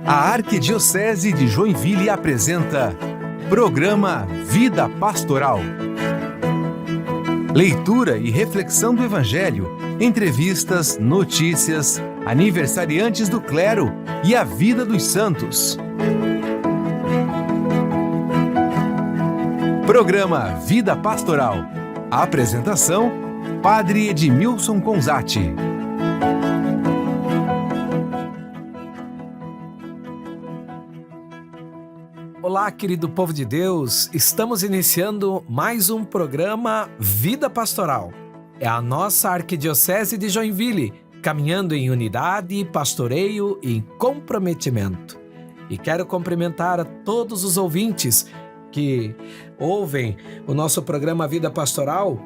A Arquidiocese de Joinville apresenta Programa Vida Pastoral. Leitura e reflexão do Evangelho, entrevistas, notícias, aniversariantes do clero e a vida dos santos. Programa Vida Pastoral. A apresentação, Padre Edmilson Conzatti. Olá, querido povo de Deus, estamos iniciando mais um programa Vida Pastoral. É a nossa Arquidiocese de Joinville, caminhando em unidade, pastoreio e comprometimento. E quero cumprimentar a todos os ouvintes que ouvem o nosso programa Vida Pastoral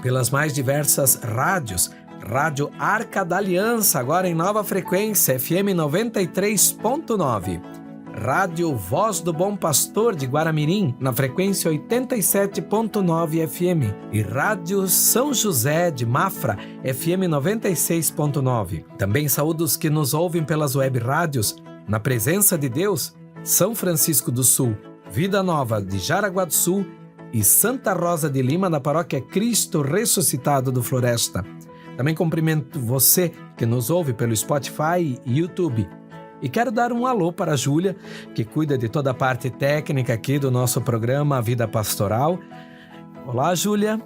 pelas mais diversas rádios. Rádio Arca da Aliança, agora em nova frequência, FM 93.9. Rádio Voz do Bom Pastor de Guaramirim, na frequência 87.9 FM. E Rádio São José de Mafra, FM 96.9. Também saúdo os que nos ouvem pelas web rádios, na Presença de Deus, São Francisco do Sul, Vida Nova de Jaraguá do Sul e Santa Rosa de Lima, na paróquia Cristo Ressuscitado do Floresta. Também cumprimento você que nos ouve pelo Spotify e YouTube. E quero dar um alô para a Júlia, que cuida de toda a parte técnica aqui do nosso programa Vida Pastoral. Olá, Júlia.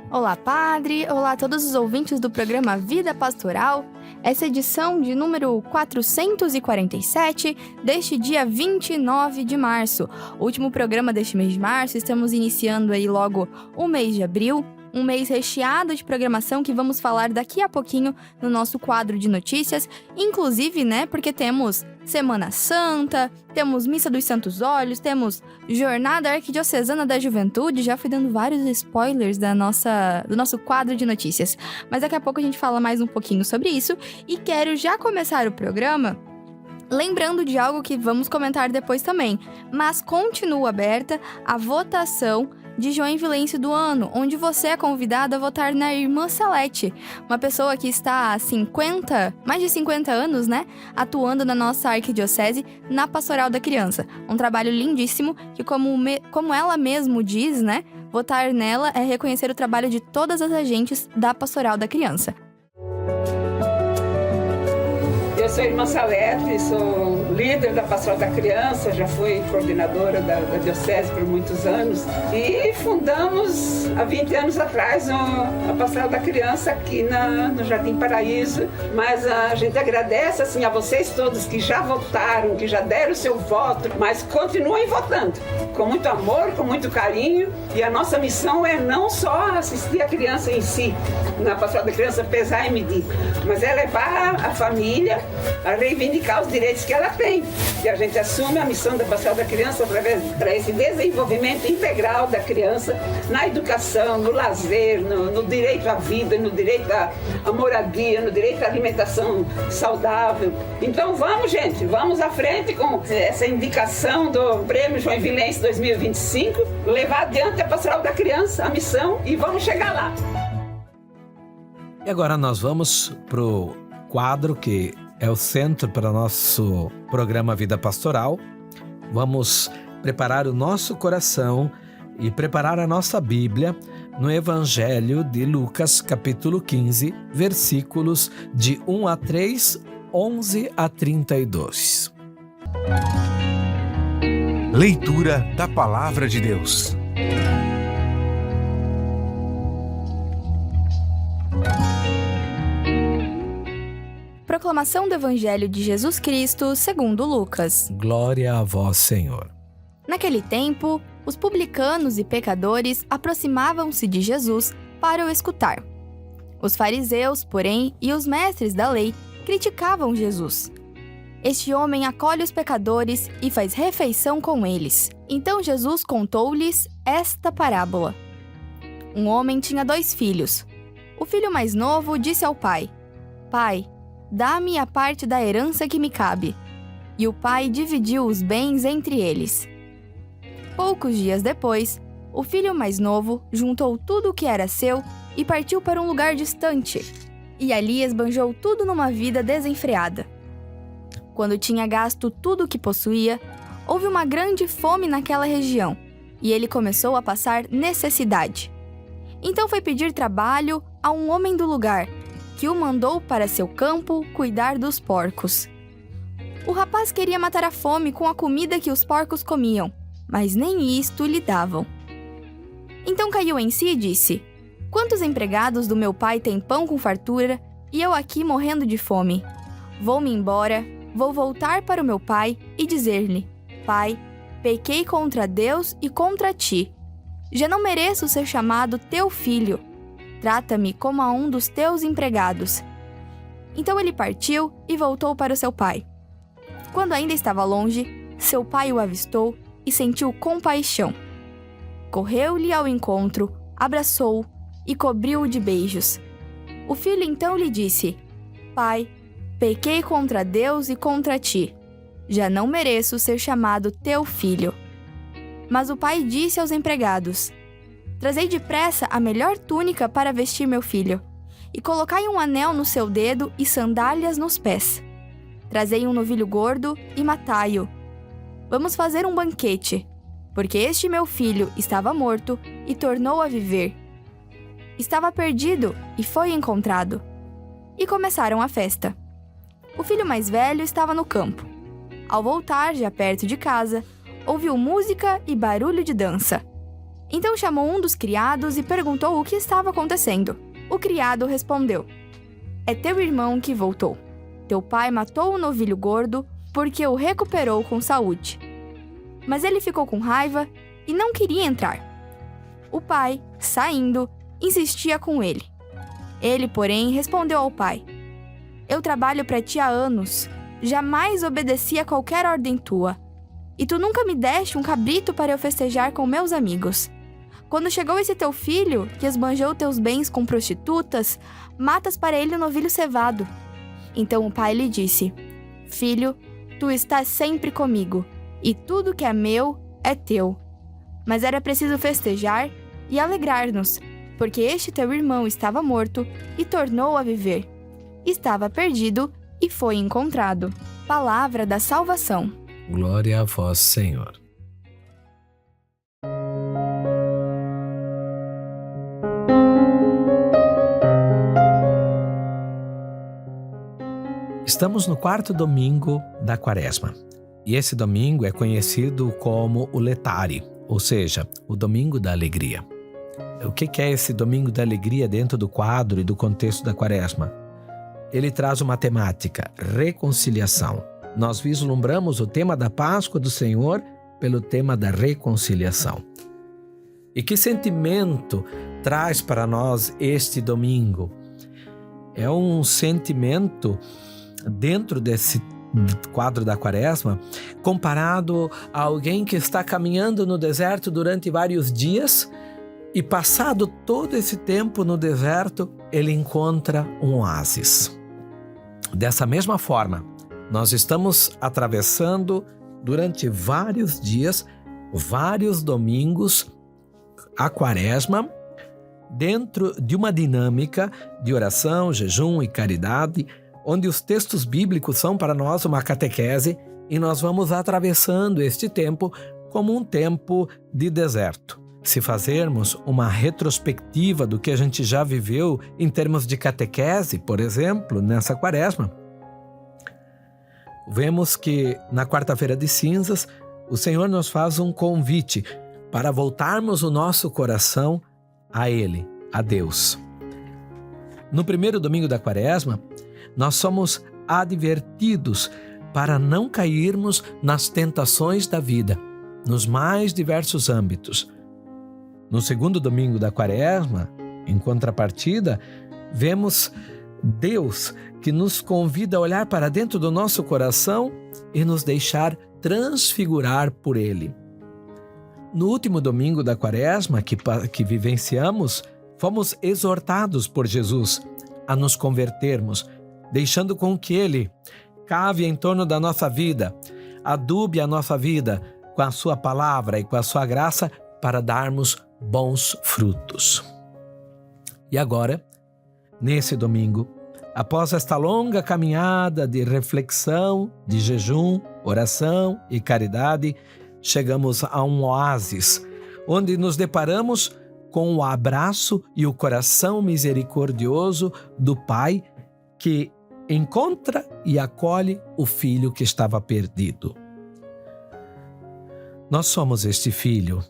Olá, Padre. Olá a todos os ouvintes do programa Vida Pastoral. Essa edição de número 447 deste dia 29 de março. O último programa deste mês de março. Estamos iniciando aí logo o mês de abril. Um mês recheado de programação que vamos falar daqui a pouquinho no nosso quadro de notícias. Inclusive, porque temos Semana Santa, temos Missa dos Santos Olhos, temos Jornada Arquidiocesana da Juventude. Já fui dando vários spoilers do nosso quadro de notícias. Mas daqui a pouco a gente fala mais um pouquinho sobre isso. E quero já começar o programa lembrando de algo que vamos comentar depois também. Mas continua aberta a votação de Joinvilense do Ano, onde você é convidado a votar na Irmã Salete, uma pessoa que está há mais de 50 anos, atuando na nossa arquidiocese na Pastoral da Criança. Um trabalho lindíssimo que, como ela mesmo diz, votar nela é reconhecer o trabalho de todas as agentes da Pastoral da Criança. Eu sou a Irmã Salete, sou líder da Pastoral da Criança, já fui coordenadora da Diocese por muitos anos e fundamos há 20 anos atrás a Pastoral da Criança aqui no Jardim Paraíso. Mas a gente agradece a vocês todos que já votaram, que já deram o seu voto, mas continuem votando com muito amor, com muito carinho. E a nossa missão é não só assistir a criança em si, na Pastoral da Criança, pesar e medir, mas é levar a família a reivindicar os direitos que ela tem. E a gente assume a missão da Pastoral da Criança para esse desenvolvimento integral da criança na educação, no lazer, no direito à vida, no direito à moradia, no direito à alimentação saudável. Então vamos, gente, vamos à frente com essa indicação do Prêmio Joinvilense 2025, levar adiante a Pastoral da Criança, a missão, e vamos chegar lá. E agora nós vamos pro quadro que é o centro para o nosso programa Vida Pastoral. Vamos preparar o nosso coração e preparar a nossa Bíblia no Evangelho de Lucas, capítulo 15, versículos de 1 a 3, 11 a 32. Leitura da Palavra de Deus. Proclamação do Evangelho de Jesus Cristo segundo Lucas. Glória a vós, Senhor. Naquele tempo, os publicanos e pecadores aproximavam-se de Jesus para o escutar. Os fariseus, porém, e os mestres da lei criticavam Jesus. Este homem acolhe os pecadores e faz refeição com eles. Então Jesus contou-lhes esta parábola. Um homem tinha 2 filhos. O filho mais novo disse ao pai: Pai, dá-me a parte da herança que me cabe. E o pai dividiu os bens entre eles. Poucos dias depois, o filho mais novo juntou tudo o que era seu e partiu para um lugar distante. E ali esbanjou tudo numa vida desenfreada. Quando tinha gasto tudo o que possuía, houve uma grande fome naquela região e ele começou a passar necessidade. Então foi pedir trabalho a um homem do lugar, que o mandou para seu campo cuidar dos porcos. O rapaz queria matar a fome com a comida que os porcos comiam, mas nem isto lhe davam. Então caiu em si e disse: "Quantos empregados do meu pai têm pão com fartura e eu aqui morrendo de fome? Vou-me embora, vou voltar para o meu pai e dizer-lhe: Pai, pequei contra Deus e contra ti. Já não mereço ser chamado teu filho. Trata-me como a um dos teus empregados." Então ele partiu e voltou para o seu pai. Quando ainda estava longe, seu pai o avistou e sentiu compaixão. Correu-lhe ao encontro, abraçou-o e cobriu-o de beijos. O filho então lhe disse: "Pai, pequei contra Deus e contra ti. Já não mereço ser chamado teu filho." Mas o pai disse aos empregados: "Trazei depressa a melhor túnica para vestir meu filho, e colocai um anel no seu dedo e sandálias nos pés. Trazei um novilho gordo e matai-o. Vamos fazer um banquete, porque este meu filho estava morto e tornou a viver. Estava perdido e foi encontrado." E começaram a festa. O filho mais velho estava no campo. Ao voltar, já perto de casa, ouviu música e barulho de dança. Então chamou um dos criados e perguntou o que estava acontecendo. O criado respondeu: "É teu irmão que voltou. Teu pai matou o novilho gordo porque o recuperou com saúde." Mas ele ficou com raiva e não queria entrar. O pai, saindo, insistia com ele. Ele, porém, respondeu ao pai: "Eu trabalho para ti há anos, jamais obedeci a qualquer ordem tua, e tu nunca me deste um cabrito para eu festejar com meus amigos. Quando chegou esse teu filho, que esbanjou teus bens com prostitutas, matas para ele um novilho cevado." Então o pai lhe disse: "Filho, tu estás sempre comigo, e tudo que é meu é teu. Mas era preciso festejar e alegrar-nos, porque este teu irmão estava morto e tornou a viver. Estava perdido e foi encontrado." Palavra da salvação. Glória a vós, Senhor. Estamos no 4º domingo da Quaresma. E esse domingo é conhecido como o Letare, ou seja, o Domingo da Alegria. O que é esse Domingo da Alegria dentro do quadro e do contexto da Quaresma? Ele traz uma temática: reconciliação. Nós vislumbramos o tema da Páscoa do Senhor pelo tema da reconciliação. E que sentimento traz para nós este domingo? É um sentimento dentro desse quadro da Quaresma, comparado a alguém que está caminhando no deserto durante vários dias e, passado todo esse tempo no deserto, ele encontra um oásis. Dessa mesma forma, nós estamos atravessando durante vários dias, vários domingos, a Quaresma, dentro de uma dinâmica de oração, jejum e caridade, onde os textos bíblicos são para nós uma catequese e nós vamos atravessando este tempo como um tempo de deserto. Se fazermos uma retrospectiva do que a gente já viveu em termos de catequese, por exemplo, nessa Quaresma, vemos que na quarta-feira de cinzas o Senhor nos faz um convite para voltarmos o nosso coração a Ele, a Deus. No primeiro domingo da Quaresma, nós somos advertidos para não cairmos nas tentações da vida, nos mais diversos âmbitos. No segundo domingo da Quaresma, em contrapartida, vemos Deus que nos convida a olhar para dentro do nosso coração e nos deixar transfigurar por Ele. No último domingo da Quaresma que vivenciamos, fomos exortados por Jesus a nos convertermos, deixando com que Ele cave em torno da nossa vida, adube a nossa vida com a sua palavra e com a sua graça para darmos bons frutos. E agora, nesse domingo, Após esta longa caminhada de reflexão, de jejum, oração e caridade, chegamos a um oásis, onde nos deparamos com o abraço e o coração misericordioso do Pai que encontra e acolhe o filho que estava perdido. Nós somos este filho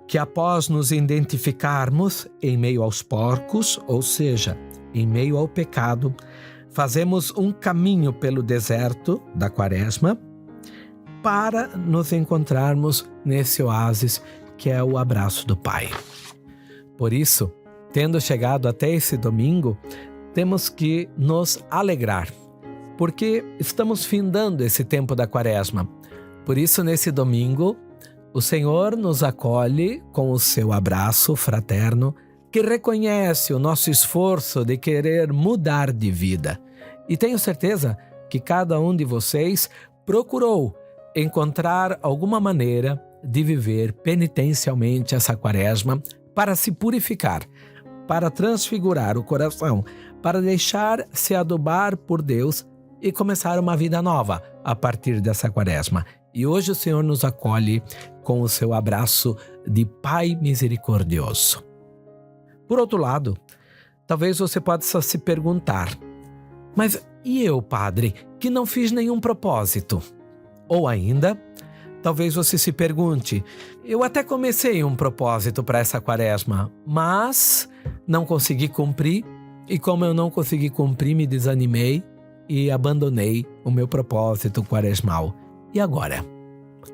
que, após nos identificarmos em meio aos porcos, ou seja, em meio ao pecado, fazemos um caminho pelo deserto da Quaresma para nos encontrarmos nesse oásis que é o abraço do Pai. Por isso, tendo chegado até esse domingo, temos que nos alegrar, porque estamos findando esse tempo da Quaresma. Por isso, nesse domingo, o Senhor nos acolhe com o seu abraço fraterno, que reconhece o nosso esforço de querer mudar de vida. E tenho certeza que cada um de vocês procurou encontrar alguma maneira de viver penitencialmente essa Quaresma para se purificar, para transfigurar o coração, para deixar-se adubar por Deus e começar uma vida nova a partir dessa Quaresma. E hoje o Senhor nos acolhe com o seu abraço de Pai misericordioso. Por outro lado, talvez você possa se perguntar: mas e eu, padre, que não fiz nenhum propósito? Ou ainda, talvez você se pergunte: eu até comecei um propósito para essa Quaresma, mas não consegui cumprir, e como eu não consegui cumprir, me desanimei e abandonei o meu propósito quaresmal. E agora?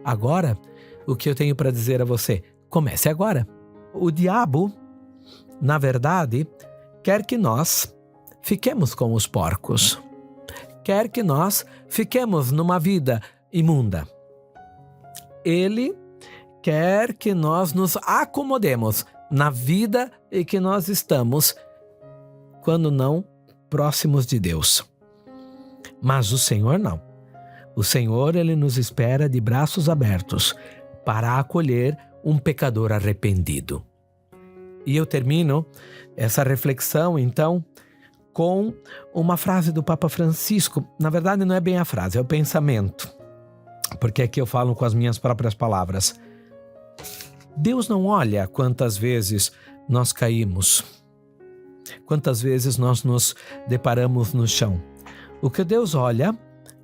Agora, o que eu tenho para dizer a você? Comece agora. O diabo, na verdade, quer que nós fiquemos com os porcos. Quer que nós fiquemos numa vida imunda. Ele quer que nós nos acomodemos na vida em que nós estamos, quando não próximos de Deus. Mas o Senhor não. O Senhor, Ele nos espera de braços abertos para acolher um pecador arrependido. E eu termino essa reflexão, então, com uma frase do Papa Francisco. Na verdade, não é bem a frase, é o pensamento. Porque aqui eu falo com as minhas próprias palavras. Deus não olha quantas vezes nós caímos, quantas vezes nós nos deparamos no chão. O que Deus olha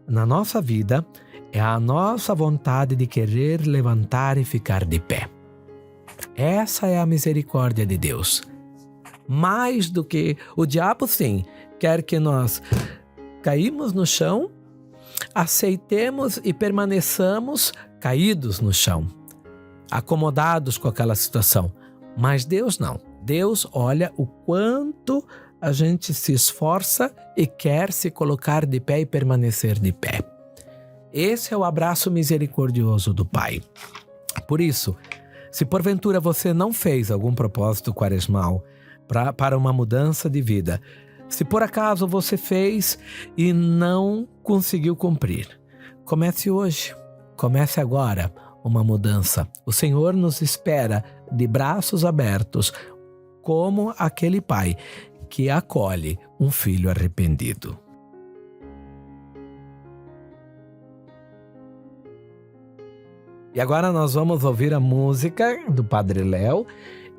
na nossa vida é a nossa vontade de querer levantar e ficar de pé. Essa é a misericórdia de Deus. Mais do que o diabo, sim, quer que nós caímos no chão, aceitemos e permaneçamos caídos no chão, acomodados com aquela situação. Mas Deus não. Deus olha o quanto a gente se esforça e quer se colocar de pé e permanecer de pé. Esse é o abraço misericordioso do Pai. Por isso, se porventura você não fez algum propósito quaresmal para uma mudança de vida, se por acaso você fez e não conseguiu cumprir, comece hoje, comece agora uma mudança. O Senhor nos espera de braços abertos, como aquele pai que acolhe um filho arrependido. E agora nós vamos ouvir a música do Padre Léo,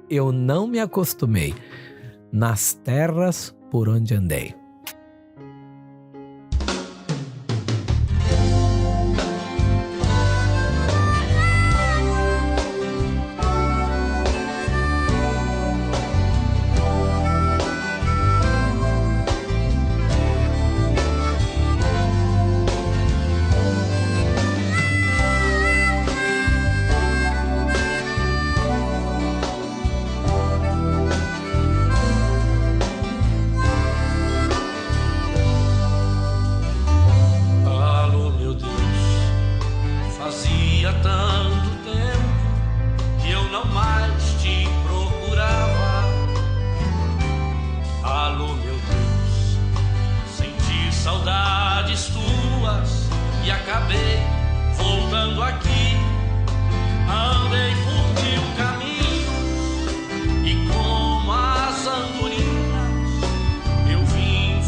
Eu Não Me Acostumei, nas terras por onde andei.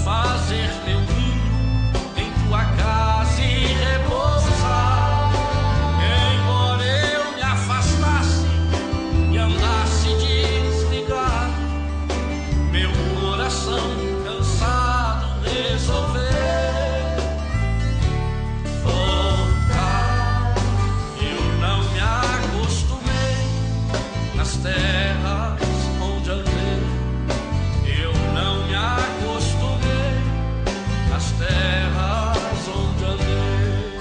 Fazer terras onde andei.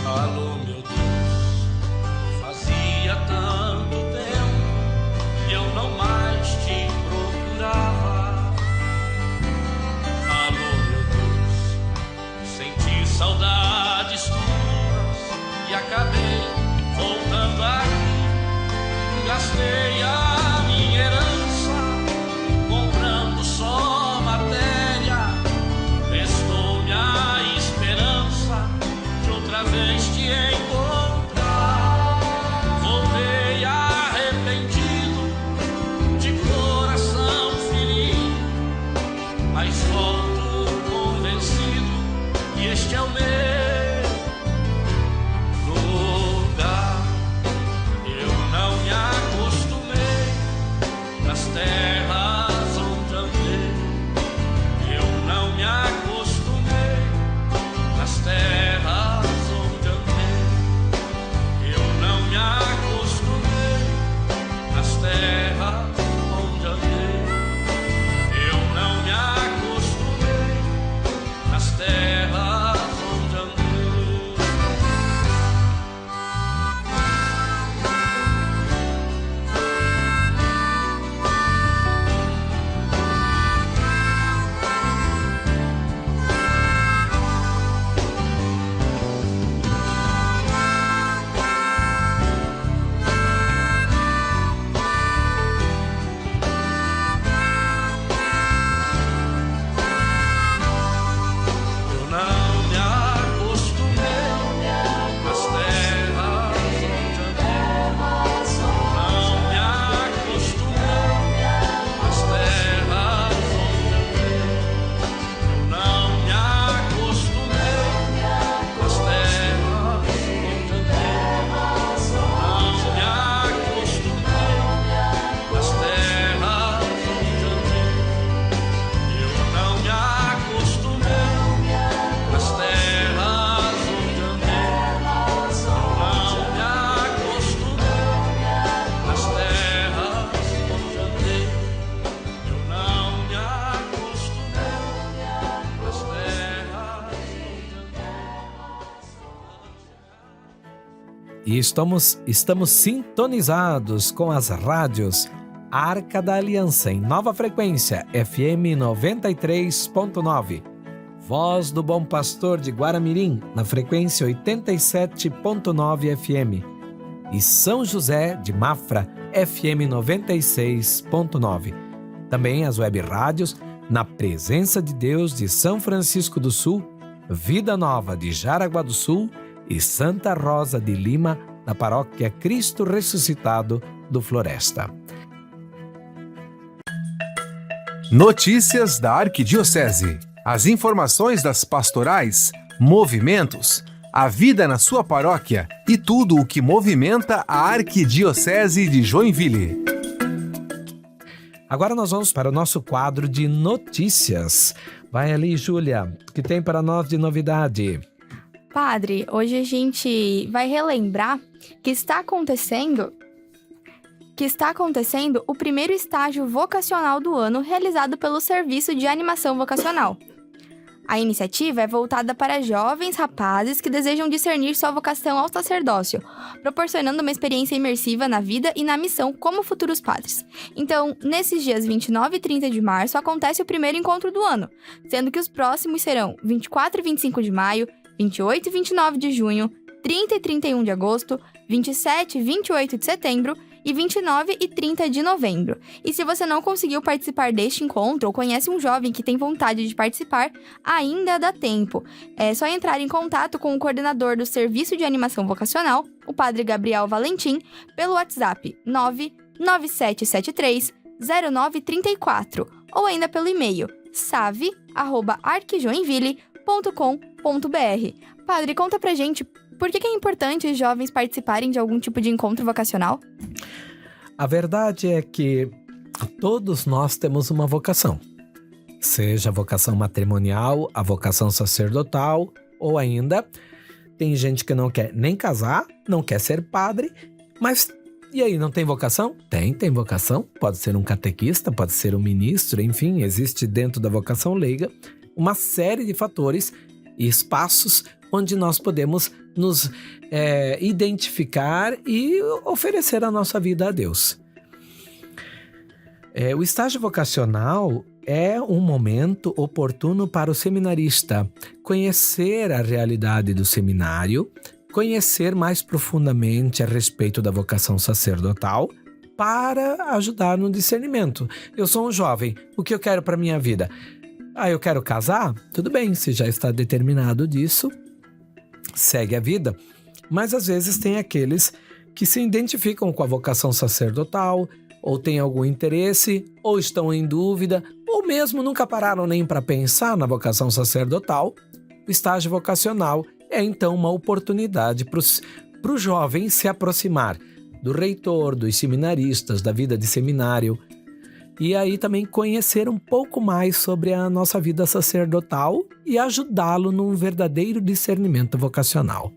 Alô, meu Deus, fazia tanto tempo que eu não mais te procurava. Alô, meu Deus, senti saudades tuas e acabei voltando aqui. Gastei a minha herança comprando só matéria. Restou-me a esperança de outra vez te encontrar. Voltei arrependido, de coração ferido, mas volto convencido que este é o meu lugar. Eu não me acostumei nas terras onde andei. Eu não me acostumei nas terras onde andei. Eu não me acostumei nas terras onde andei. Eu não me acostumei nas terras onde andei. Eu não me acostumei nas terras onde andei. Não me acostumei nas terras onde andei. Eu não me acostumei nas terras onde andei. Não me acostumei nas terras onde andei. Eu não me acostumei nas terras onde andei. Não me acostumei nas terras onde andei. Eu não me acostumei nas terras onde andei. E estamos sintonizados com as rádios Arca da Aliança em Nova Frequência, FM 93.9. Voz do Bom Pastor de Guaramirim, na frequência 87.9 FM. E São José de Mafra, FM 96.9. Também as web rádios Na Presença de Deus de São Francisco do Sul, Vida Nova de Jaraguá do Sul e Santa Rosa de Lima, na paróquia Cristo Ressuscitado do Floresta. Notícias da Arquidiocese. As informações das pastorais, movimentos, a vida na sua paróquia e tudo o que movimenta a Arquidiocese de Joinville. Agora nós vamos para o nosso quadro de notícias. Vai ali, Júlia, o que tem para nós de novidade? Padre, hoje a gente vai relembrar que está acontecendo o primeiro estágio vocacional do ano realizado pelo Serviço de Animação Vocacional. A iniciativa é voltada para jovens rapazes que desejam discernir sua vocação ao sacerdócio, proporcionando uma experiência imersiva na vida e na missão como futuros padres. Então, nesses dias 29 e 30 de março, acontece o primeiro encontro do ano, sendo que os próximos serão 24 e 25 de maio, 28 e 29 de junho, 30 e 31 de agosto, 27 e 28 de setembro e 29 e 30 de novembro. E se você não conseguiu participar deste encontro ou conhece um jovem que tem vontade de participar, ainda dá tempo. É só entrar em contato com o coordenador do Serviço de Animação Vocacional, o Padre Gabriel Valentim, pelo WhatsApp 997730934 ou ainda pelo e-mail save@arquijoinville.com.br. Padre, conta pra gente, por que é importante os jovens participarem de algum tipo de encontro vocacional? A verdade é que todos nós temos uma vocação. Seja a vocação matrimonial, a vocação sacerdotal, ou ainda tem gente que não quer nem casar, não quer ser padre, mas e aí, não tem vocação? Tem vocação. Pode ser um catequista, pode ser um ministro, enfim, existe dentro da vocação leiga uma série de fatores e espaços onde nós podemos nos identificar e oferecer a nossa vida a Deus. O estágio vocacional é um momento oportuno para o seminarista conhecer a realidade do seminário, conhecer mais profundamente a respeito da vocação sacerdotal para ajudar no discernimento. Eu sou um jovem, o que eu quero para minha vida? Eu quero casar? Tudo bem, se já está determinado disso, segue a vida. Mas às vezes tem aqueles que se identificam com a vocação sacerdotal, ou têm algum interesse, ou estão em dúvida, ou mesmo nunca pararam nem para pensar na vocação sacerdotal. O estágio vocacional é então uma oportunidade para o jovem se aproximar do reitor, dos seminaristas, da vida de seminário, e aí também conhecer um pouco mais sobre a nossa vida sacerdotal e ajudá-lo num verdadeiro discernimento vocacional.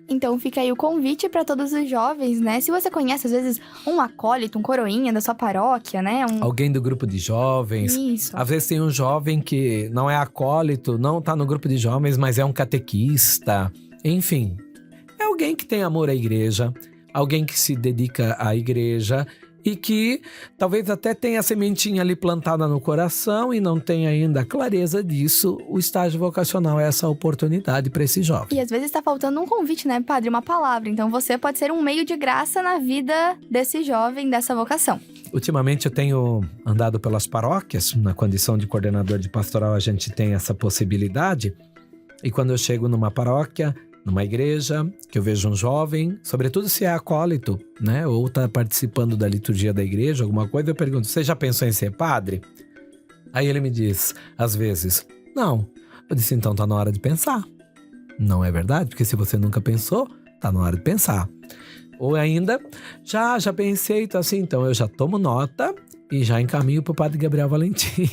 Então fica aí o convite para todos os jovens, né? Se você conhece, às vezes, um acólito, um coroinha da sua paróquia, né? Alguém do grupo de jovens. Isso. Às vezes tem um jovem que não é acólito, não está no grupo de jovens, mas é um catequista. Enfim, é alguém que tem amor à igreja, alguém que se dedica à igreja e que talvez até tenha a sementinha ali plantada no coração e não tenha ainda a clareza disso. O estágio vocacional é essa oportunidade para esse jovem. E às vezes está faltando um convite, né, padre? Uma palavra. Então você pode ser um meio de graça na vida desse jovem, dessa vocação. Ultimamente eu tenho andado pelas paróquias, na condição de coordenador de pastoral a gente tem essa possibilidade. E quando eu chego numa paróquia, numa igreja, que eu vejo um jovem, sobretudo se é acólito, né? Ou está participando da liturgia da igreja, alguma coisa, eu pergunto, você já pensou em ser padre? Aí ele me diz, às vezes, não. Eu disse, então tá na hora de pensar. Não é verdade? Porque se você nunca pensou, tá na hora de pensar. Ou ainda, já pensei, então eu já tomo nota e já encaminho pro padre Gabriel Valentim.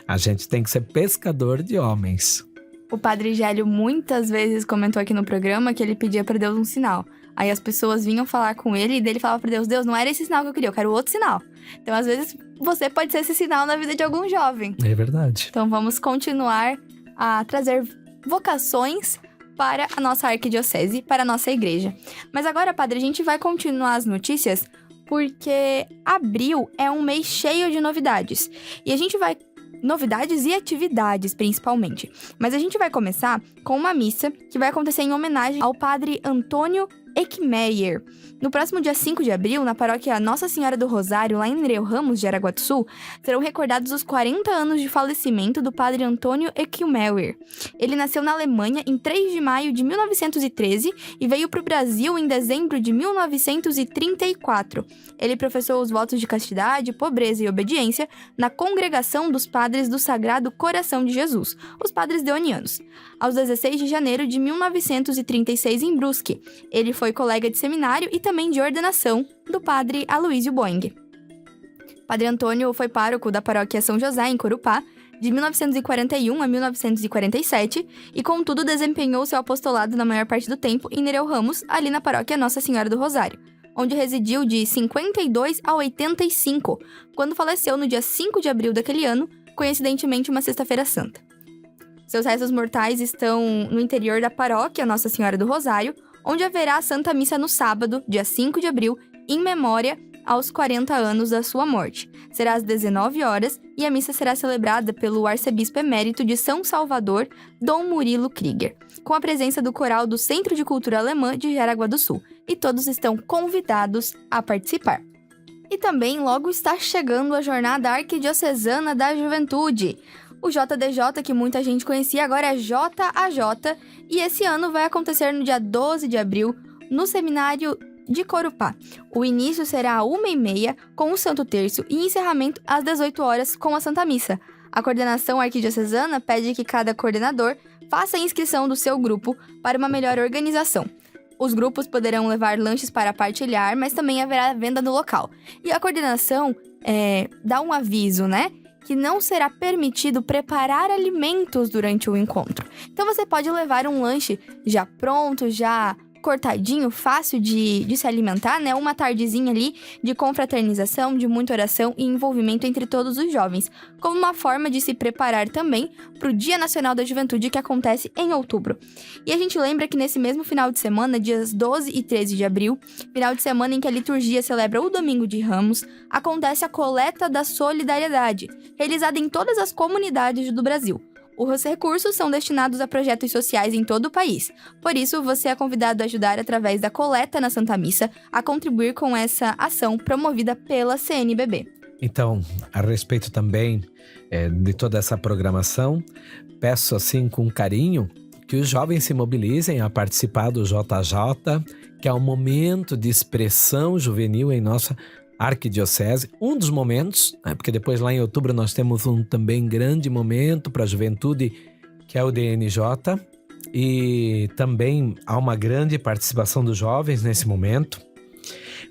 A gente tem que ser pescador de homens. O padre Gélio muitas vezes comentou aqui no programa que ele pedia para Deus um sinal. Aí as pessoas vinham falar com ele e dele falava para Deus, Deus, não era esse sinal que eu queria, eu quero outro sinal. Então, às vezes, você pode ser esse sinal na vida de algum jovem. É verdade. Então, vamos continuar a trazer vocações para a nossa arquidiocese, para a nossa igreja. Mas agora, padre, a gente vai continuar as notícias porque abril é um mês cheio de novidades. E a gente vai... Novidades e atividades, principalmente. Mas a gente vai começar com uma missa que vai acontecer em homenagem ao padre Antônio Eckmeyer. No próximo dia 5 de abril, na paróquia Nossa Senhora do Rosário, lá em Nereu Ramos, de Jaraguá do Sul, serão recordados os 40 anos de falecimento do padre Antônio Eckmeyer. Ele nasceu na Alemanha em 3 de maio de 1913 e veio para o Brasil em dezembro de 1934. Ele professou os votos de castidade, pobreza e obediência na Congregação dos Padres do Sagrado Coração de Jesus, os Padres Deonianos, aos 16 de janeiro de 1936 em Brusque. Ele foi colega de seminário e também de ordenação do padre Aloísio Boing. Padre Antônio foi pároco da paróquia São José, em Corupá, de 1941 a 1947 e, contudo, desempenhou seu apostolado na maior parte do tempo em Nereu Ramos, ali na paróquia Nossa Senhora do Rosário, onde residiu de 52 a 85, quando faleceu no dia 5 de abril daquele ano, coincidentemente uma sexta-feira santa. Seus restos mortais estão no interior da paróquia Nossa Senhora do Rosário, onde haverá a Santa Missa no sábado, dia 5 de abril, em memória aos 40 anos da sua morte. Será às 19 horas e a missa será celebrada pelo arcebispo emérito de São Salvador, Dom Murilo Krieger, com a presença do coral do Centro de Cultura Alemã de Jaraguá do Sul, e todos estão convidados a participar. E também logo está chegando a Jornada Arquidiocesana da Juventude. O JDJ, que muita gente conhecia, agora é JAJ, e esse ano vai acontecer no dia 12 de abril, no Seminário de Corupá. O início será às 1h30, com o Santo Terço, e encerramento às 18 horas, com a Santa Missa. A coordenação arquidiocesana pede que cada coordenador faça a inscrição do seu grupo para uma melhor organização. Os grupos poderão levar lanches para partilhar, mas também haverá venda no local. E a coordenação dá um aviso, né? Que não será permitido preparar alimentos durante o encontro. Então você pode levar um lanche já pronto, já cortadinho, fácil de se alimentar, né? Uma tardezinha ali de confraternização, de muita oração e envolvimento entre todos os jovens, como uma forma de se preparar também para o Dia Nacional da Juventude, que acontece em outubro. E a gente lembra que nesse mesmo final de semana, dias 12 e 13 de abril, final de semana em que a liturgia celebra o Domingo de Ramos, acontece a Coleta da Solidariedade, realizada em todas as comunidades do Brasil. Os recursos são destinados a projetos sociais em todo o país. Por isso, você é convidado a ajudar através da coleta na Santa Missa a contribuir com essa ação promovida pela CNBB. Então, a respeito também de toda essa programação, peço assim com carinho que os jovens se mobilizem a participar do JJ, que é um momento de expressão juvenil em nossa arquidiocese, um dos momentos, né, porque depois lá em outubro nós temos um também grande momento para a juventude, que é o DNJ, e também há uma grande participação dos jovens nesse momento.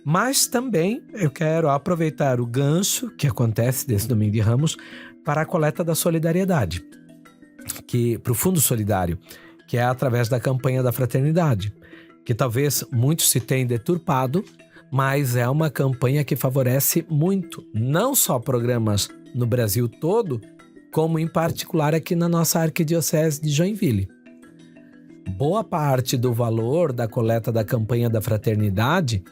Mas também eu quero aproveitar o gancho que acontece desse Domingo de Ramos para a coleta da solidariedade, para o Fundo Solidário, que é através da campanha da fraternidade, que talvez muitos se tenham deturpado, mas é uma campanha que favorece muito, não só programas no Brasil todo, como em particular aqui na nossa arquidiocese de Joinville. Boa parte do valor da coleta da campanha da fraternidade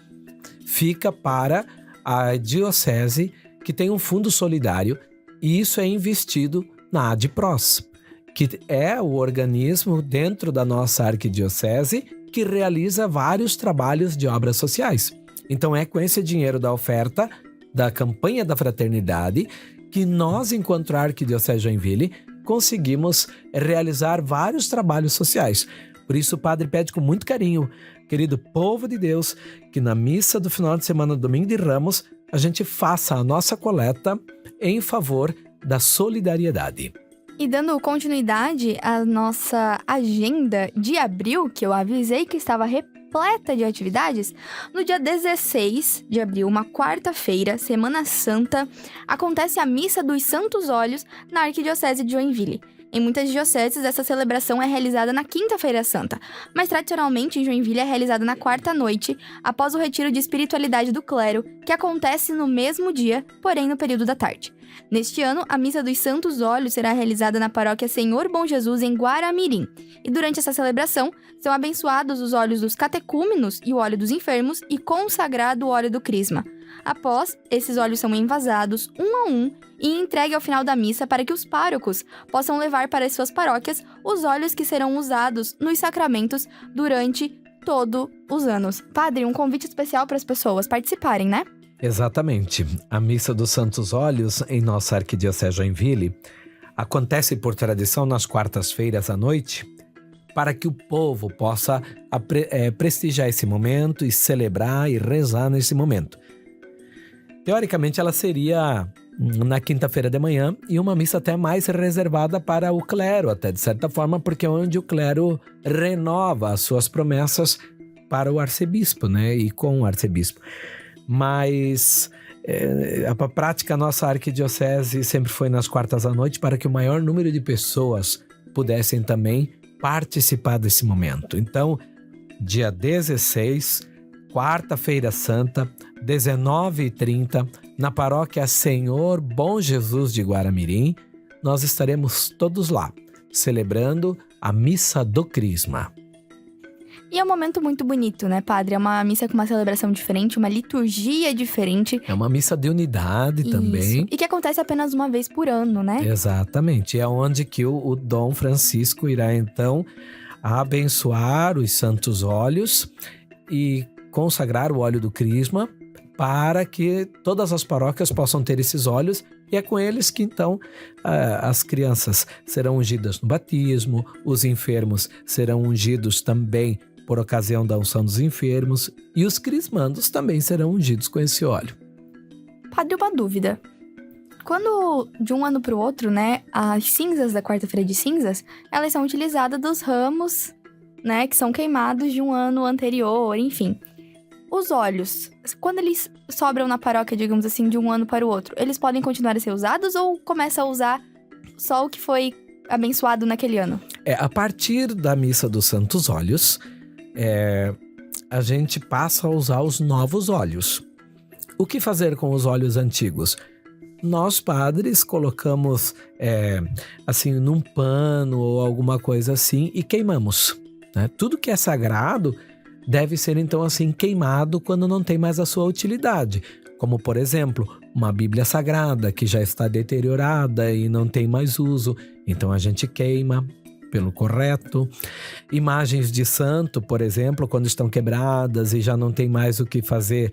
fica para a diocese, que tem um fundo solidário, e isso é investido na ADPROS, que é o organismo dentro da nossa arquidiocese que realiza vários trabalhos de obras sociais. Então é com esse dinheiro da oferta da campanha da fraternidade que nós, enquanto Arquidiocese de Joinville, conseguimos realizar vários trabalhos sociais. Por isso o padre pede com muito carinho, querido povo de Deus, que na missa do final de semana, Domingo de Ramos, a gente faça a nossa coleta em favor da solidariedade. E dando continuidade à nossa agenda de abril, que eu avisei que estava repleta de atividades, no dia 16 de abril, uma quarta-feira, Semana Santa, acontece a Missa dos Santos Olhos na Arquidiocese de Joinville. Em muitas dioceses, essa celebração é realizada na Quinta-feira Santa, mas tradicionalmente em Joinville é realizada na quarta noite, após o retiro de espiritualidade do clero, que acontece no mesmo dia, porém no período da tarde. Neste ano, a Missa dos Santos Olhos será realizada na paróquia Senhor Bom Jesus, em Guaramirim. E durante essa celebração, são abençoados os óleos dos catecúmenos e o óleo dos enfermos e consagrado o óleo do crisma. Após, esses óleos são envasados, um a um, e entregue ao final da missa para que os párocos possam levar para as suas paróquias os óleos que serão usados nos sacramentos durante todos os anos. Padre, um convite especial para as pessoas participarem, né? Exatamente. A Missa dos Santos Olhos em nossa Arquidiocese de Joinville acontece por tradição nas quartas-feiras à noite, para que o povo possa prestigiar esse momento e celebrar e rezar nesse momento. Teoricamente, ela seria na quinta-feira de manhã e uma missa até mais reservada para o clero, até de certa forma, porque é onde o clero renova as suas promessas para o arcebispo, né? E com o arcebispo. Mas a prática nossa arquidiocese sempre foi nas quartas à noite para que o maior número de pessoas pudessem também participar desse momento. Então, dia 16, quarta-feira santa, 19h30, na paróquia Senhor Bom Jesus de Guaramirim, nós estaremos todos lá, celebrando a Missa do Crisma. E é um momento muito bonito, né, padre? É uma missa com uma celebração diferente, uma liturgia diferente. É uma missa de unidade também. E que acontece apenas uma vez por ano, né? Exatamente. É onde que o Dom Francisco irá, então, abençoar os santos óleos e consagrar o óleo do crisma para que todas as paróquias possam ter esses óleos, e é com eles que então as crianças serão ungidas no batismo, os enfermos serão ungidos também por ocasião da unção dos enfermos, e os crismandos também serão ungidos com esse óleo. Padre, uma dúvida. Quando de um ano para o outro, né, as cinzas da quarta-feira de cinzas, elas são utilizadas dos ramos, né, que são queimados de um ano anterior, enfim. Os óleos, quando eles sobram na paróquia, digamos assim, de um ano para o outro, eles podem continuar a ser usados ou começa a usar só o que foi abençoado naquele ano? A partir da missa dos Santos Óleos, a gente passa a usar os novos óleos. O que fazer com os óleos antigos? Nós, padres, colocamos, assim, num pano ou alguma coisa assim e queimamos, né? Tudo que é sagrado deve ser, então, assim, queimado quando não tem mais a sua utilidade. Como, por exemplo, uma Bíblia Sagrada que já está deteriorada e não tem mais uso. Então, a gente queima pelo correto. Imagens de santo, por exemplo, quando estão quebradas e já não tem mais o que fazer,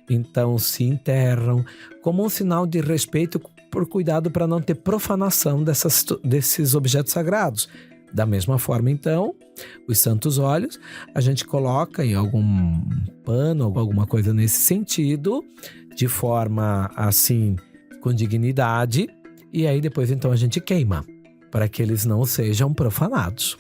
então se enterram. Como um sinal de respeito, por cuidado para não ter profanação desses objetos sagrados. Da mesma forma, então, os santos óleos a gente coloca em algum pano, alguma coisa nesse sentido, de forma assim, com dignidade, e aí depois então a gente queima, para que eles não sejam profanados.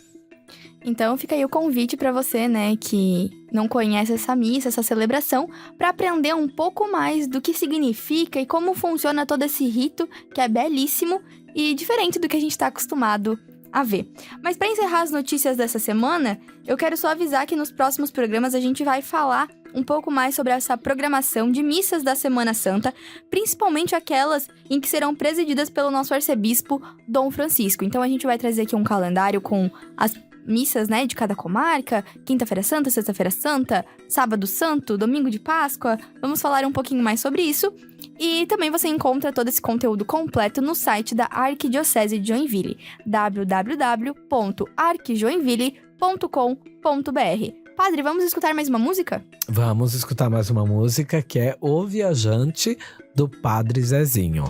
Então fica aí o convite para você, né, que não conhece essa missa, essa celebração, para aprender um pouco mais do que significa e como funciona todo esse rito, que é belíssimo e diferente do que a gente está acostumado a ver. Mas para encerrar as notícias dessa semana, eu quero só avisar que nos próximos programas a gente vai falar um pouco mais sobre essa programação de missas da Semana Santa, principalmente aquelas em que serão presididas pelo nosso arcebispo Dom Francisco. Então a gente vai trazer aqui um calendário com as missas, né, de cada comarca, Quinta-feira Santa, Sexta-feira Santa, Sábado Santo, Domingo de Páscoa. Vamos falar um pouquinho mais sobre isso. E também você encontra todo esse conteúdo completo no site da Arquidiocese de Joinville, www.arquijoinville.com.br. Padre, vamos escutar mais uma música? Vamos escutar mais uma música que é O Viajante, do Padre Zezinho.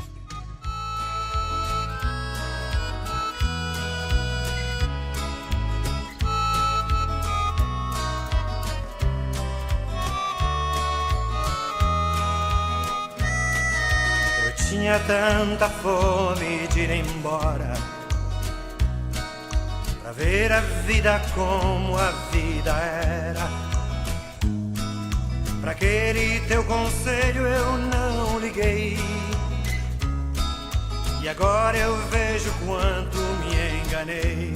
Tinha tanta fome de ir embora, pra ver a vida como a vida era. Pra aquele teu conselho eu não liguei, e agora eu vejo quanto me enganei.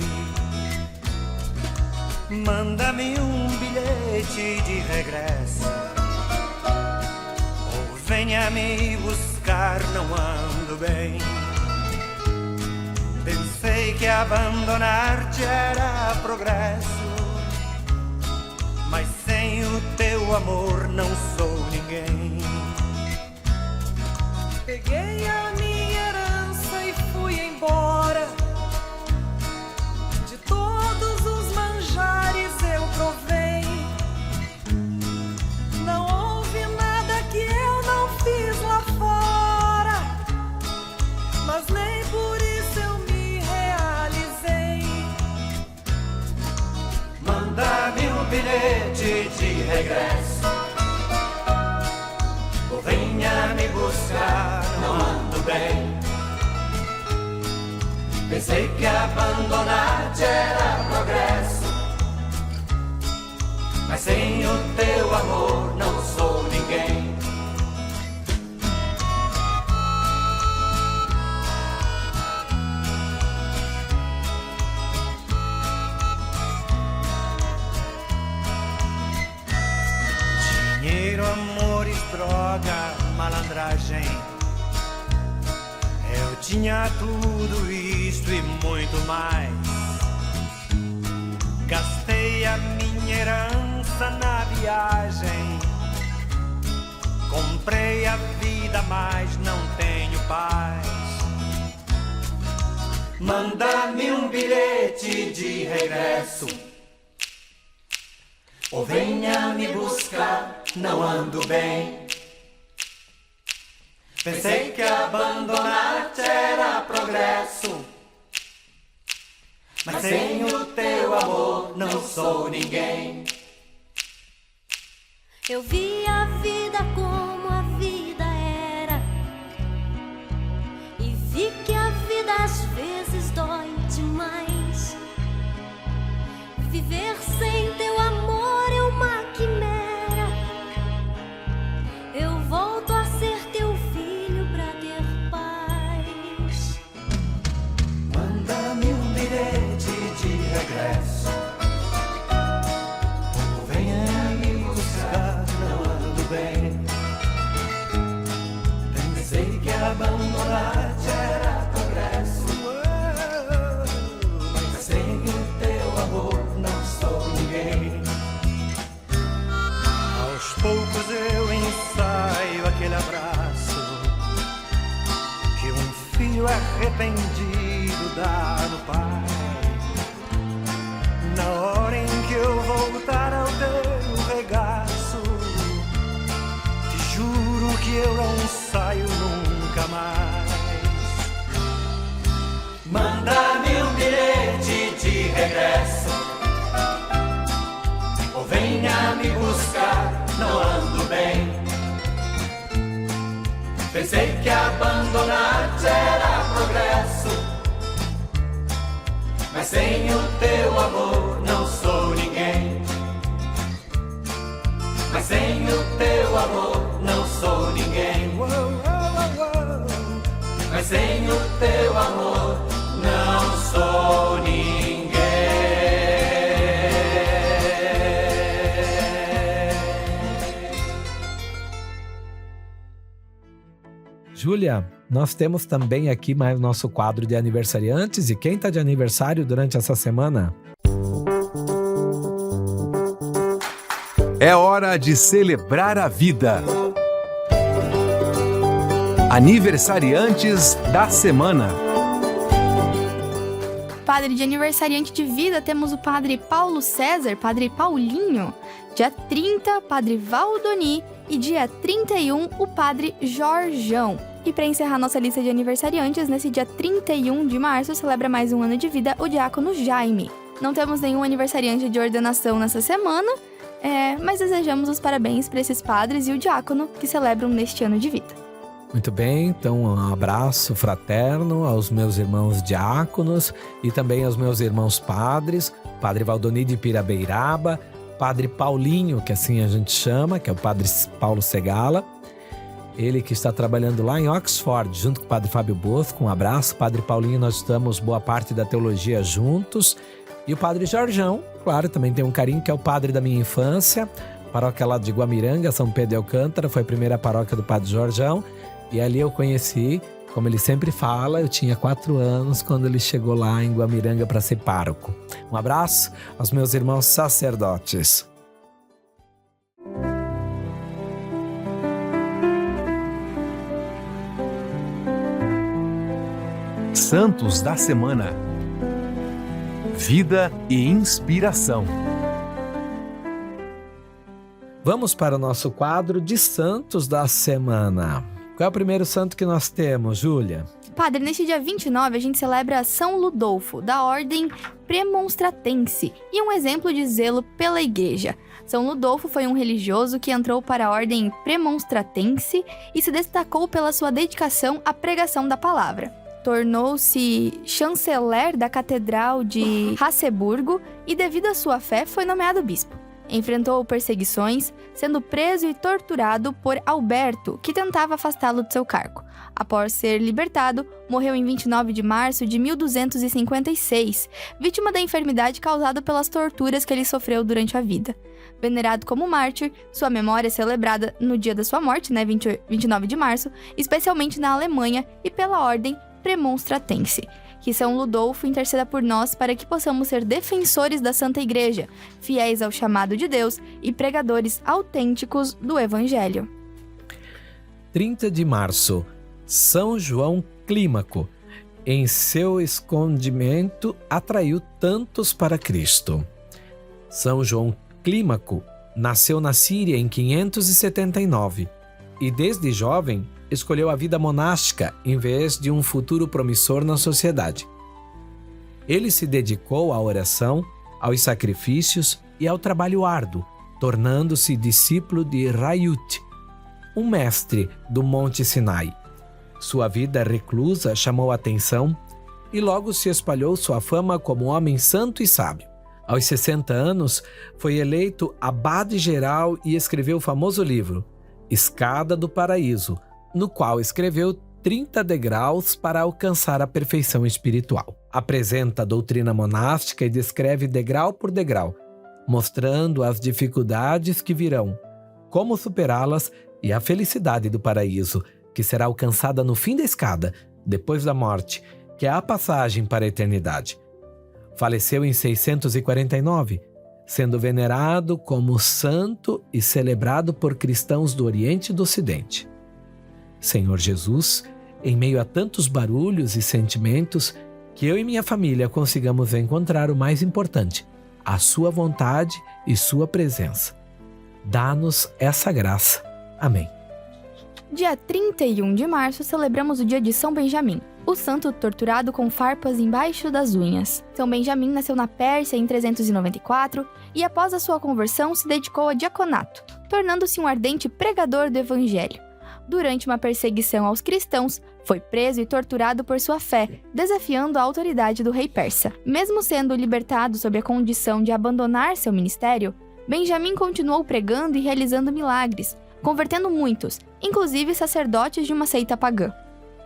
Manda-me um bilhete de regresso, ou venha me buscar, não ando bem. Pensei que abandonar-te era progresso, mas sem o teu amor não sou ninguém. Peguei a minha herança e fui embora, de todos os manjares eu provei. Não houve nada que eu não fiz lá fora, mas nem por isso eu me realizei. Manda-me um bilhete de regresso, ou venha me buscar, não ando bem. Pensei que abandonar-te era progresso, mas sem o teu amor não sou ninguém. Dinheiro, amores, droga, malandragem, eu tinha tudo isto e muito mais. Gastei a minha herança na viagem, comprei a vida, mas não tenho paz. Manda-me um bilhete de regresso, ou venha me buscar, não ando bem. Pensei que abandonar-te era progresso, mas sem o teu amor não sou ninguém. Eu vi a vida como a vida era, Viver sem teu amor é uma quimera. Eu volto a ser teu filho pra ter paz. Manda-me um bilhete de regresso. Venha me buscar, não ando bem. Pensei que abandonar-te era progresso. Mas sem o teu amor não sou ninguém. Aos poucos eu ensaio aquele abraço que um filho arrependido dá no pai. Na hora em que eu voltar ao teu regaço, te juro que eu não saio nunca mais. Manda-me um bilhete de regresso, ou venha me buscar, não ando bem. Pensei que abandonar-te era progresso, mas sem o teu amor não sou ninguém. Mas sem o teu amor não sou ninguém. Mas sem o teu amor não sou ninguém. Júlia, nós temos também aqui mais o nosso quadro de aniversariantes. E quem está de aniversário durante essa semana? É hora de celebrar a vida. Aniversariantes da semana. Padre de aniversariante de vida, temos o Padre Paulo César, Padre Paulinho. Dia 30, Padre Valdoni. E dia 31, o Padre Jorjão. E para encerrar nossa lista de aniversariantes, nesse dia 31 de março, celebra mais um ano de vida o diácono Jaime. Não temos nenhum aniversariante de ordenação nessa semana, mas desejamos os parabéns para esses padres e o diácono que celebram neste ano de vida. Muito bem, então um abraço fraterno aos meus irmãos diáconos e também aos meus irmãos padres, Padre Valdoni de Pirabeiraba, Padre Paulinho, que assim a gente chama, que é o Padre Paulo Segala, ele que está trabalhando lá em Oxford, junto com o Padre Fábio Bosco. Um abraço, Padre Paulinho, nós estamos boa parte da teologia juntos. E o Padre Jorjão, claro, também tem um carinho, que é o padre da minha infância, paróquia lá de Guamiranga, São Pedro de Alcântara, foi a primeira paróquia do Padre Jorjão. E ali eu conheci, como ele sempre fala, eu tinha 4 anos quando ele chegou lá em Guamiranga para ser pároco. Um abraço aos meus irmãos sacerdotes. Santos da semana. Vida e inspiração. Vamos para o nosso quadro de Santos da semana. Qual é o primeiro santo que nós temos, Júlia? Padre, neste dia 29 a gente celebra São Ludolfo, da Ordem Premonstratense, e um exemplo de zelo pela Igreja. São Ludolfo foi um religioso que entrou para a Ordem Premonstratense e se destacou pela sua dedicação à pregação da palavra. Tornou-se chanceler da Catedral de Rasseburgo e, devido à sua fé, foi nomeado bispo. Enfrentou perseguições, sendo preso e torturado por Alberto, que tentava afastá-lo de seu cargo. Após ser libertado, morreu em 29 de março de 1256, vítima da enfermidade causada pelas torturas que ele sofreu durante a vida. Venerado como mártir, sua memória é celebrada no dia da sua morte, 29 de março, especialmente na Alemanha e pela Ordem Premonstratense. Que São Ludolfo interceda por nós para que possamos ser defensores da Santa Igreja, fiéis ao chamado de Deus e pregadores autênticos do Evangelho. 30 de março, São João Clímaco. Em seu escondimento, atraiu tantos para Cristo. São João Clímaco nasceu na Síria em 579 e, desde jovem, escolheu a vida monástica em vez de um futuro promissor na sociedade. Ele se dedicou à oração, aos sacrifícios e ao trabalho árduo, tornando-se discípulo de Rayut, um mestre do Monte Sinai. Sua vida reclusa chamou a atenção e logo se espalhou sua fama como homem santo e sábio. Aos 60 anos, foi eleito abade-geral e escreveu o famoso livro Escada do Paraíso, no qual escreveu 30 degraus para alcançar a perfeição espiritual. Apresenta a doutrina monástica e descreve degrau por degrau, mostrando as dificuldades que virão, como superá-las e a felicidade do paraíso, que será alcançada no fim da escada, depois da morte, que é a passagem para a eternidade. Faleceu em 649, sendo venerado como santo e celebrado por cristãos do Oriente e do Ocidente. Senhor Jesus, em meio a tantos barulhos e sentimentos, que eu e minha família consigamos encontrar o mais importante, a sua vontade e sua presença. Dá-nos essa graça. Amém. Dia 31 de março, celebramos o dia de São Benjamim, o santo torturado com farpas embaixo das unhas. São Benjamim nasceu na Pérsia em 394 e, após a sua conversão, se dedicou a diaconato, tornando-se um ardente pregador do evangelho. Durante uma perseguição aos cristãos, foi preso e torturado por sua fé, desafiando a autoridade do rei persa. Mesmo sendo libertado sob a condição de abandonar seu ministério, Benjamim continuou pregando e realizando milagres, convertendo muitos, inclusive sacerdotes de uma seita pagã.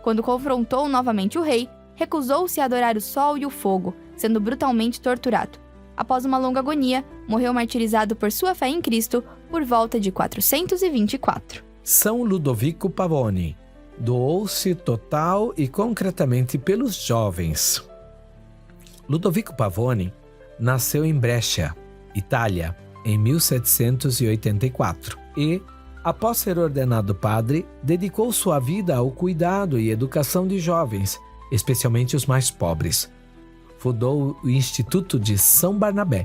Quando confrontou novamente o rei, recusou-se a adorar o sol e o fogo, sendo brutalmente torturado. Após uma longa agonia, morreu martirizado por sua fé em Cristo por volta de 424. São Ludovico Pavone doou-se total e concretamente pelos jovens. Ludovico Pavone nasceu em Brescia, Itália, em 1784 e, após ser ordenado padre, dedicou sua vida ao cuidado e educação de jovens, especialmente os mais pobres. Fundou o Instituto de São Barnabé,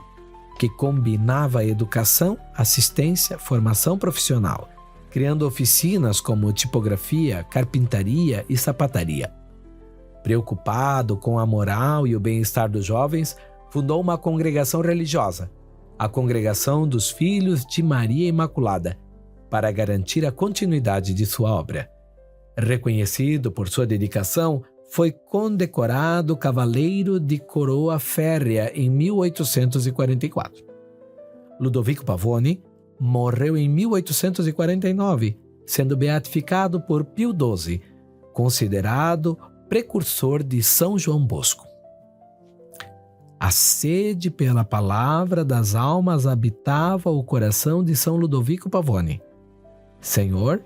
que combinava educação, assistência, formação profissional, criando oficinas como tipografia, carpintaria e sapataria. Preocupado com a moral e o bem-estar dos jovens, fundou uma congregação religiosa, a Congregação dos Filhos de Maria Imaculada, para garantir a continuidade de sua obra. Reconhecido por sua dedicação, foi condecorado Cavaleiro de Coroa Férrea em 1844. Ludovico Pavone morreu em 1849, sendo beatificado por Pio XII, considerado precursor de São João Bosco. A sede pela palavra das almas habitava o coração de São Ludovico Pavone. Senhor,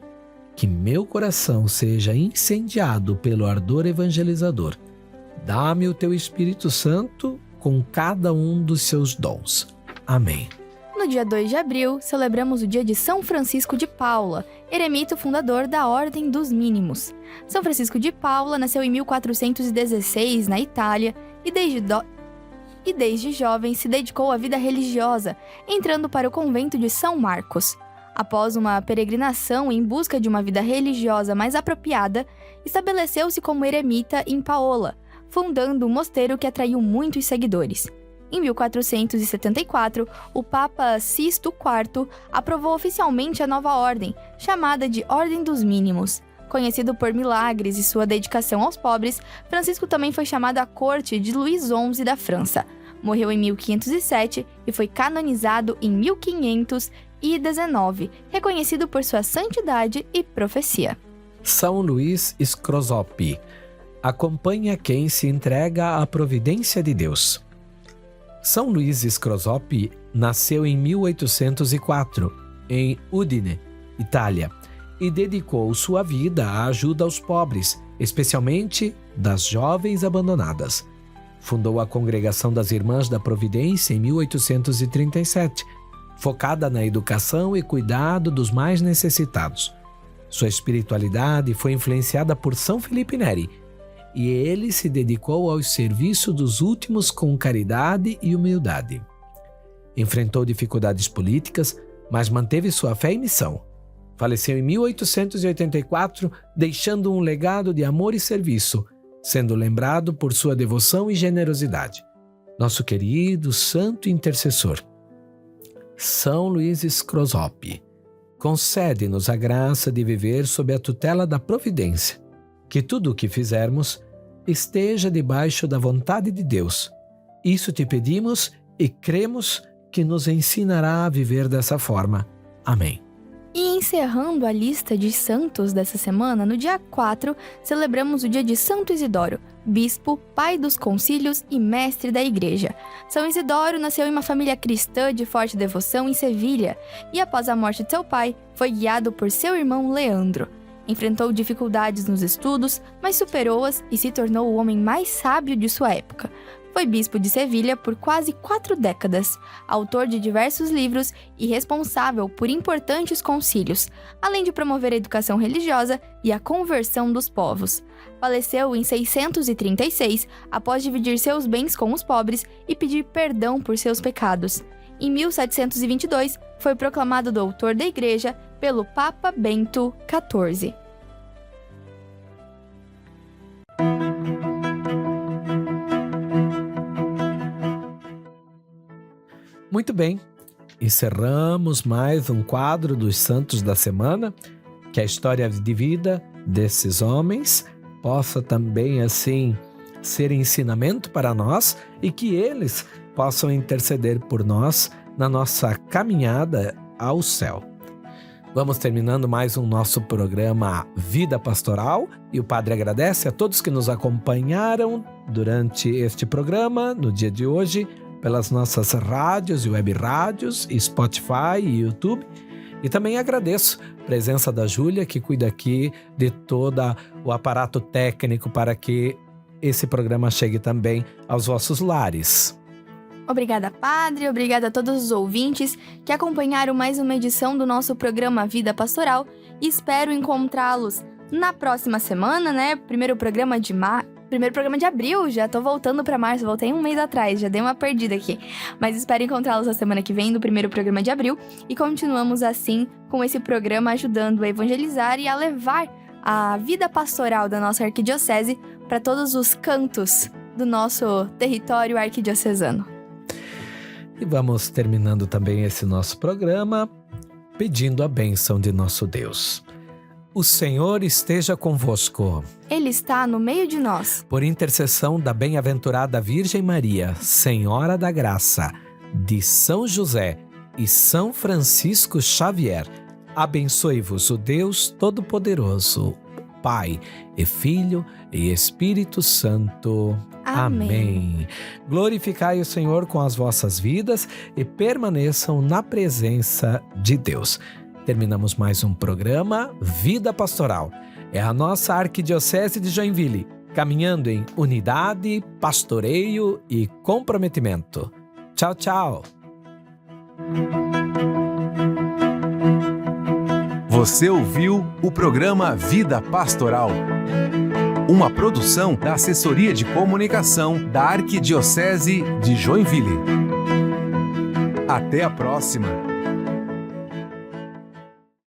que meu coração seja incendiado pelo ardor evangelizador. Dá-me o teu Espírito Santo com cada um dos seus dons. Amém. No dia 2 de abril, celebramos o dia de São Francisco de Paula, eremita fundador da Ordem dos Mínimos. São Francisco de Paula nasceu em 1416 na Itália e desde jovem se dedicou à vida religiosa, entrando para o convento de São Marcos. Após uma peregrinação em busca de uma vida religiosa mais apropriada, estabeleceu-se como eremita em Paola, fundando um mosteiro que atraiu muitos seguidores. Em 1474, o Papa Sisto IV aprovou oficialmente a nova ordem, chamada de Ordem dos Mínimos. Conhecido por milagres e sua dedicação aos pobres, Francisco também foi chamado à corte de Luís XI da França. Morreu em 1507 e foi canonizado em 1519, reconhecido por sua santidade e profecia. São Luís Scrozoppi acompanha quem se entrega à providência de Deus. São Luís Scrozoppi nasceu em 1804, em Udine, Itália, e dedicou sua vida à ajuda aos pobres, especialmente das jovens abandonadas. Fundou a Congregação das Irmãs da Providência em 1837, focada na educação e cuidado dos mais necessitados. Sua espiritualidade foi influenciada por São Felipe Neri, e ele se dedicou ao serviço dos últimos com caridade e humildade. Enfrentou dificuldades políticas, mas manteve sua fé e missão. Faleceu em 1884, deixando um legado de amor e serviço, sendo lembrado por sua devoção e generosidade. Nosso querido santo intercessor, São Luís Scrozoppi, concede-nos a graça de viver sob a tutela da providência, que tudo o que fizermos esteja debaixo da vontade de Deus. Isso te pedimos e cremos que nos ensinará a viver dessa forma. Amém. E encerrando a lista de santos dessa semana, no dia 4, celebramos o dia de Santo Isidoro, bispo, pai dos concílios e mestre da igreja. São Isidoro nasceu em uma família cristã de forte devoção em Sevilha e, após a morte de seu pai, foi guiado por seu irmão Leandro. Enfrentou dificuldades nos estudos, mas superou-as e se tornou o homem mais sábio de sua época. Foi bispo de Sevilha por quase 4 décadas, autor de diversos livros e responsável por importantes concílios, além de promover a educação religiosa e a conversão dos povos. Faleceu em 636, após dividir seus bens com os pobres e pedir perdão por seus pecados. Em 1722, foi proclamado doutor da Igreja pelo Papa Bento XIV. Muito bem, encerramos mais um quadro dos Santos da Semana, que a história de vida desses homens possa também, assim, ser ensinamento para nós e que eles possam interceder por nós na nossa caminhada ao céu. Vamos terminando mais um nosso programa Vida Pastoral e o Padre agradece a todos que nos acompanharam durante este programa, no dia de hoje, pelas nossas rádios e web rádios, Spotify e YouTube. E também agradeço a presença da Júlia, que cuida aqui de todo o aparato técnico para que esse programa chegue também aos vossos lares. Obrigada, Padre. Obrigada a todos os ouvintes que acompanharam mais uma edição do nosso programa Vida Pastoral. E espero encontrá-los na próxima semana, né? Primeiro programa de abril, já tô voltando pra março, voltei um mês atrás, já dei uma perdida aqui. Mas espero encontrá-los na semana que vem, no primeiro programa de abril, e continuamos assim com esse programa ajudando a evangelizar e a levar a vida pastoral da nossa arquidiocese para todos os cantos do nosso território arquidiocesano. E vamos terminando também esse nosso programa pedindo a bênção de nosso Deus. O Senhor esteja convosco. Ele está no meio de nós. Por intercessão da bem-aventurada Virgem Maria, Senhora da Graça, de São José e São Francisco Xavier, abençoe-vos o Deus Todo-Poderoso, Pai e Filho e Espírito Santo. Amém. Glorificai o Senhor com as vossas vidas e permaneçam na presença de Deus. Terminamos mais um programa Vida Pastoral. É a nossa Arquidiocese de Joinville, caminhando em unidade, pastoreio e comprometimento. Tchau, tchau. Você ouviu o programa Vida Pastoral, uma produção da Assessoria de Comunicação da Arquidiocese de Joinville. Até a próxima!